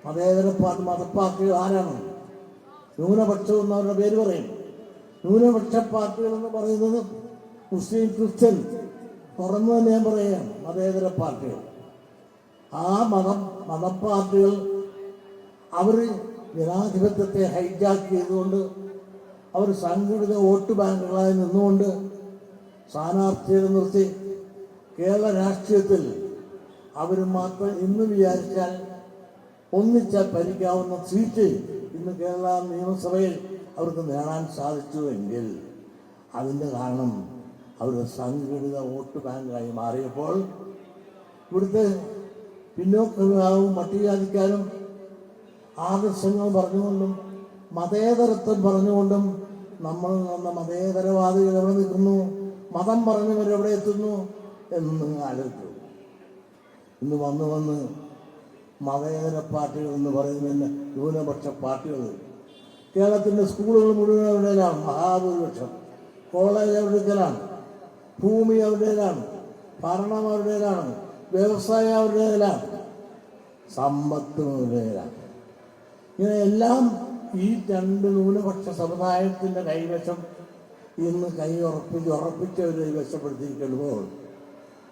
മതേതര മതപ്പാർട്ടികൾ ആരാണ്? ന്യൂനപക്ഷം എന്നവരുടെ പേര് പറയും. ന്യൂനപക്ഷ പാർട്ടികൾ എന്ന് പറയുന്നത് മുസ്ലിം, ക്രിസ്ത്യൻ, തുറന്നു തന്നെ ഞാൻ പറയുകയാണ്, മതേതര പാർട്ടികൾ. ആ മതപ്പാർട്ടികൾ അവർ ജനാധിപത്യത്തെ ഹൈജാക്ക് ചെയ്തുകൊണ്ട് അവർ സംഘടിത വോട്ട് ബാങ്കുകളായി നിന്നുകൊണ്ട് സ്ഥാനാർത്ഥികളെ നിർത്തി കേരള രാഷ്ട്രീയത്തിൽ അവർ മാത്രം ഇന്ന് വിചാരിച്ചാൽ ഒന്നിച്ചാൽ ഭരിക്കാവുന്ന സീറ്റ് ഇന്ന് കേരള നിയമസഭയിൽ അവർക്ക് നേടാൻ സാധിച്ചുവെങ്കിൽ അതിൻ്റെ കാരണം അവരുടെ സംഘടിത വോട്ട് ബാങ്കായി മാറിയപ്പോൾ ഇവിടുത്തെ പിന്നോക്ക വിഭാഗവും പട്ടികജാതിക്കാരും ആദർശങ്ങൾ പറഞ്ഞുകൊണ്ടും മതേതരത്വം പറഞ്ഞുകൊണ്ടും നമ്മൾ നിന്ന മതേതരവാദികൾ എവിടെ നിൽക്കുന്നു, മതം പറഞ്ഞവരെവിടെ എത്തുന്നു എന്ന് നിങ്ങൾ ആലോചിച്ചു. ഇന്ന് വന്ന് മതേതര പാർട്ടികൾ എന്ന് പറയുന്നതിന് ന്യൂനപക്ഷ പാർട്ടികൾ കേരളത്തിൻ്റെ സ്കൂളുകൾ മുഴുവൻ എവിടെയാണ്? മഹാഭൂരിപക്ഷം കോളേജ് എവിടേക്കാണ്? ഭൂമി എവിടേക്കാണ്? ഭരണം എവിടേക്കാണ്? വ്യവസായം എവിടേക്കാണ്? സമ്പത്ത് എവിടേക്കാണ്? ഇങ്ങനെ എല്ലാം ഈ രണ്ട് ന്യൂനപക്ഷ സമുദായത്തിൻ്റെ കൈവശം ഇന്ന് ഉറപ്പിച്ച് അവർ കൈവശപ്പെടുത്തിയിരിക്കുമ്പോൾ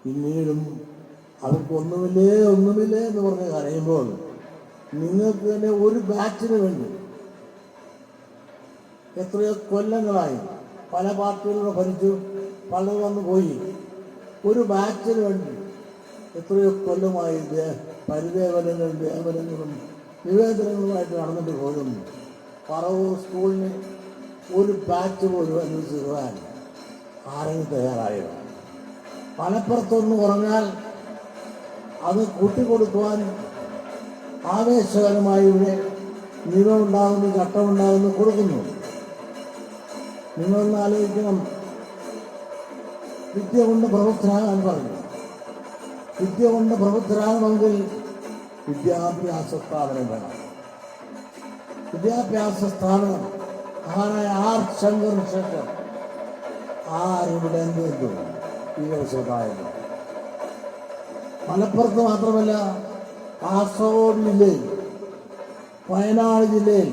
പിന്നീടും അവർക്ക് ഒന്നുമില്ലേ എന്ന് പറഞ്ഞ് കരയുമ്പോൾ നിങ്ങൾക്ക് തന്നെ ഒരു ബാച്ചിന് വേണ്ടി എത്രയോ കൊല്ലങ്ങളായി പല പാർട്ടികളും ഭരിച്ചു, പലർ വന്നു പോയി. ഒരു ബാച്ചിന് വേണ്ടി എത്രയോ കൊല്ലമായി പരിദേവനങ്ങളും ദേവനങ്ങളും നിവേദനങ്ങളുമായിട്ട് നടന്നിട്ട് പോലും പറവൂർ സ്കൂളിന് ഒരു ബാച്ച് പോലും അനുസരിക്കാൻ ആരെങ്കിലും തയ്യാറായോ? മലപ്പുറത്തൊന്ന് പറഞ്ഞാൽ അത് കൂട്ടിക്കൊടുക്കുവാൻ ആവേശകരമായി ഇവിടെ നിയമമുണ്ടാകുന്നു, ചട്ടമുണ്ടാകുന്നു, കൊടുക്കുന്നു. നിങ്ങളൊന്ന് ആലോചിക്കണം. വിദ്യ കൊണ്ട് പ്രബുദ്ധരാകാൻ പറഞ്ഞു. വിദ്യ കൊണ്ട് പ്രബുദ്ധരാകണമെങ്കിൽ വിദ്യാഭ്യാസ സ്ഥാപനം വേണം. വിദ്യാഭ്യാസ സ്ഥാപനം മഹാനായ ആർ ശങ്കറിന് ശേഷം ആരിവിടെ എന്ത് ഈ വ്യവസായം മലപ്പുറത്ത് മാത്രമല്ല, കാസർഗോഡ് ജില്ലയിൽ, വയനാട് ജില്ലയിൽ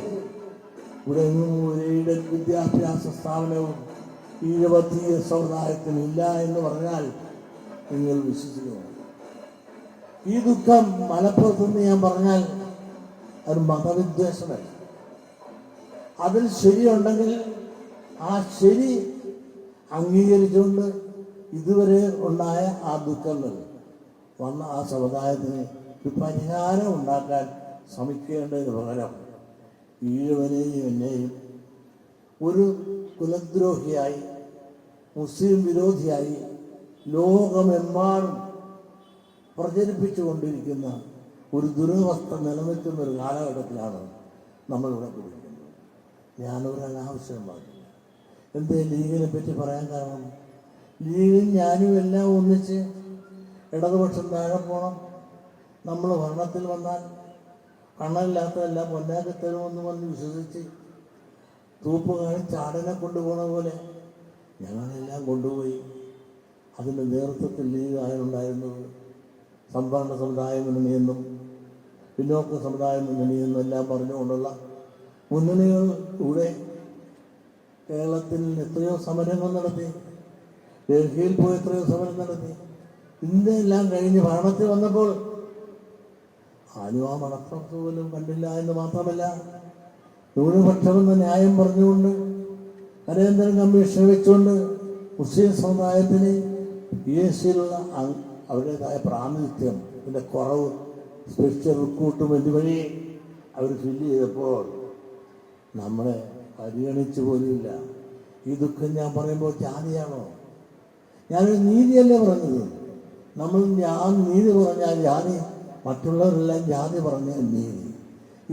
ഇവിടെ എങ്ങും ഒരു എയ്ഡഡ് വിദ്യാഭ്യാസ സ്ഥാപനവും ഈ യുവതീയ സമുദായത്തിനില്ല എന്ന് പറഞ്ഞാൽ നിങ്ങൾ വിശ്വസിക്കുന്നു. ഈ ദുഃഖം മലപ്പുറത്തുനിന്ന് ഞാൻ പറഞ്ഞാൽ അത് മതവിദ്വേഷമല്ല. അതിൽ ശരിയുണ്ടെങ്കിൽ ആ ശരി അംഗീകരിച്ചുകൊണ്ട് ഇതുവരെ ഉണ്ടായ ആ ദുഃഖങ്ങൾ വന്ന ആ സമുദായത്തിന് ഒരു പരിഹാരം ഉണ്ടാക്കാൻ ശ്രമിക്കേണ്ടതിന് പകരം ഈഴവനെയും എന്നെയും ഒരു കുലദ്രോഹിയായി, മുസ്ലിം വിരോധിയായി ലോകമെമ്പാടും പ്രചരിപ്പിച്ചുകൊണ്ടിരിക്കുന്ന ഒരു ദുരവസ്ഥ നിലനിൽക്കുന്ന ഒരു കാലഘട്ടത്തിലാണ് നമ്മളിവിടെ കുടിക്കുന്നത്. ഞാനൊരു അനാവശ്യം പറഞ്ഞില്ല. എന്തേ ലീഗിനെ പറ്റി പറയാൻ കാരണം, ലീഗും ഞാനും എല്ലാം ഒന്നിച്ച് ഇടതുപക്ഷം താഴെ പോകണം, നമ്മൾ ഭരണത്തിൽ വന്നാൽ കണ്ണമില്ലാത്തതെല്ലാം പൊന്നാക്കി തരുമെന്ന് പറഞ്ഞ് വിശ്വസിച്ച് തൂപ്പ് കാണിച്ച് ആടിനെ കൊണ്ടുപോകുന്ന പോലെ ഞങ്ങളെല്ലാം കൊണ്ടുപോയി. അതിൻ്റെ നേതൃത്വത്തിൽ ലീഗ് ആയുണ്ടായിരുന്നത് സംവരണ സമുദായ മുന്നണിയെന്നും പിന്നോക്ക സമുദായ മുന്നണിയെന്നും എല്ലാം പറഞ്ഞുകൊണ്ടുള്ള മുന്നണികളിലൂടെ കേരളത്തിൽ എത്രയോ സമരങ്ങൾ നടത്തി, ഡൽഹിയിൽ പോയി എത്രയോ സമരം നടത്തി. ഇന്ത്യയെല്ലാം കഴിഞ്ഞ് ഭരണത്തിൽ വന്നപ്പോൾ ആരും ആ മണപ്പുറത്ത് പോലും കണ്ടില്ല എന്ന് മാത്രമല്ല, ന്യൂനപക്ഷമെന്ന ന്യായം പറഞ്ഞുകൊണ്ട് നരേന്ദ്രൻ കമ്മീഷൻ വെച്ചുകൊണ്ട് മുസ്ലിം സമുദായത്തിന് PSCയിലുള്ള അവരുടേതായ പ്രാതിനിധ്യം, ഇതിൻ്റെ കുറവ്, സ്പെഷ്യൽ റിക്രൂട്ട്മെൻറ്റ് വഴി അവർ ഫില്ല് ചെയ്തപ്പോൾ നമ്മളെ പരിഗണിച്ചു പോലുമില്ല. ഈ ദുഃഖം ഞാൻ പറയുമ്പോൾ ജാതിയാണോ? ഞാനൊരു നീതിയല്ലേ പറഞ്ഞത്. ഞാൻ നീതി പറഞ്ഞാൽ ജാതി, മറ്റുള്ളവരെല്ലാം ജാതി പറഞ്ഞാൽ നീതി.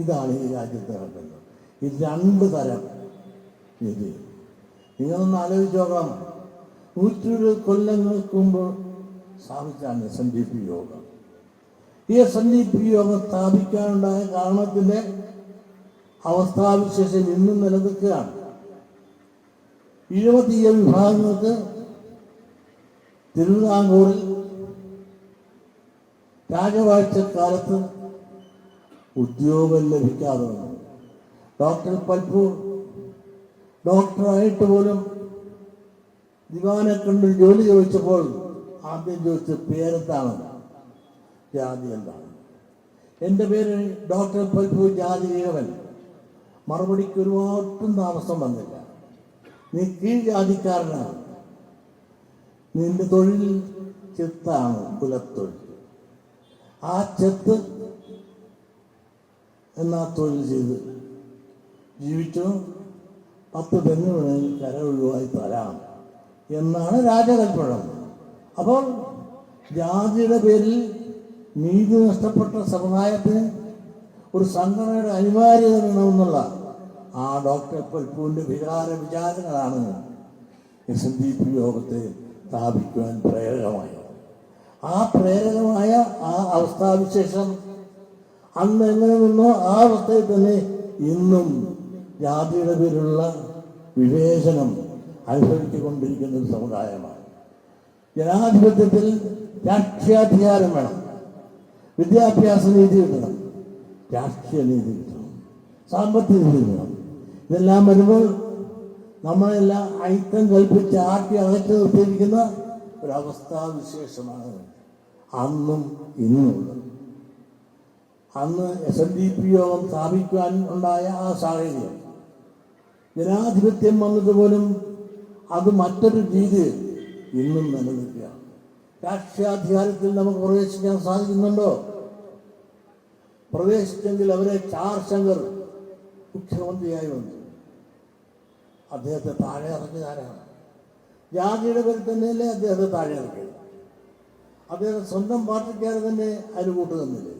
ഇതാണ് ഈ രാജ്യത്ത് നടക്കുന്നത്. ഈ രണ്ട് തരം നീതി നിങ്ങളൊന്ന് ആലോചിച്ച് നോക്കണം. 120 കൊല്ലങ്ങൾക്ക് മുമ്പ് സ്ഥാപിച്ചാണ് SNDP യോഗം. ഈ SNDP യോഗം സ്ഥാപിക്കാനുണ്ടായ കാരണത്തിൻ്റെ അവസ്ഥാവിശേഷം ഇന്നും നിലനിൽക്കുകയാണ്. 70 വിഭാഗങ്ങൾക്ക് തിരുവിതാംകൂറിൽ രാജവാഴ്ചക്കാലത്ത് ഉദ്യോഗം ലഭിക്കാതെ വന്നു. ഡോക്ടർ പൽപ്പു ഡോക്ടറായിട്ട് പോലും ദിവാനെ കണ്ട് ജോലി ചോദിച്ചപ്പോൾ ആദ്യം ചോദിച്ച പേരെന്താണ്, ജാതി എന്താണ്? എൻ്റെ പേര് ഡോക്ടർ പൽപ്പു, ജാതി ഈഴവൻ. മറുപടിക്ക് ഒരുപാട്ടും താമസം വന്നില്ല. നീ കീഴ് ജാതിക്കാരനാണ്, നിന്റെ തൊഴിൽ ചെത്താണ്, കുലത്തൊഴിൽ. ആ ചെത്ത് എന്നാ തൊഴിൽ ചെയ്ത് ജീവിച്ചു 10 തെങ്ങ് വേണമെങ്കിൽ കര ഒഴിവായി തരാം എന്നാണ് രാജകൽപ്പന. അപ്പോൾ ജാതിയുടെ പേരിൽ നീതി നഷ്ടപ്പെട്ട സമുദായത്തിന് ഒരു സംഘടനയുടെ അനിവാര്യത വേണമെന്നുള്ള ആ ഡോക്ടർ പൽപ്പുവിൻ്റെ വിചാരങ്ങളാണ് SNDP യോഗത്തെ സ്ഥാപിക്കുവാൻ പ്രേരകമായത്. ആ പ്രേരകമായ ആ അവസ്ഥാവിശേഷം അന്ന് എങ്ങനെ നിന്നോ ആ അവസ്ഥയിൽ തന്നെ ഇന്നും ജാതിയുടെ പേരിലുള്ള വിവേചനം അനുഭവിച്ചുകൊണ്ടിരിക്കുന്ന ഒരു സമുദായമാണ്. ജനാധിപത്യത്തിൽ രാഷ്ട്രീയാധികാരം വേണം, വിദ്യാഭ്യാസ നീതി കിട്ടണം, രാഷ്ട്രീയ നീതി കിട്ടണം, സാമ്പത്തിക നീതി വേണം. ഇതെല്ലാം വരുമ്പോൾ നമ്മളെല്ലാം ഐക്യം കൽപ്പിച്ച് ആട്ടി അകറ്റി നിർത്തിയിരിക്കുന്ന ഒരവസ്ഥാവിശേഷമാണ് അന്നും ഇന്നുമുള്ളത്. അന്ന് SNDP യോഗം സ്ഥാപിക്കുവാൻ ഉണ്ടായ ആ സാഹചര്യം, ജനാധിപത്യം വന്നതുപോലും അത് മറ്റൊരു രീതി ഇന്നും നിലനിൽക്കുകയാണ്. രാഷ്ട്രീയാധികാരത്തിൽ നമുക്ക് പ്രവേശിക്കാൻ സാധിക്കുന്നുണ്ടോ? പ്രവേശിച്ചെങ്കിൽ അവരെ ചാർശങ്കർ മുഖ്യമന്ത്രിയായി വന്നു. അദ്ദേഹത്തെ താഴെ ഇറക്കിയതാരാണ്? ജാതിയുടെ പേരിൽ തന്നെയല്ലേ അദ്ദേഹത്തെ താഴെ ഇറക്കിയത്? അദ്ദേഹം സ്വന്തം പാർട്ടിക്കാരെ തന്നെ അതിന് കൂട്ടുതന്നില്ലേ?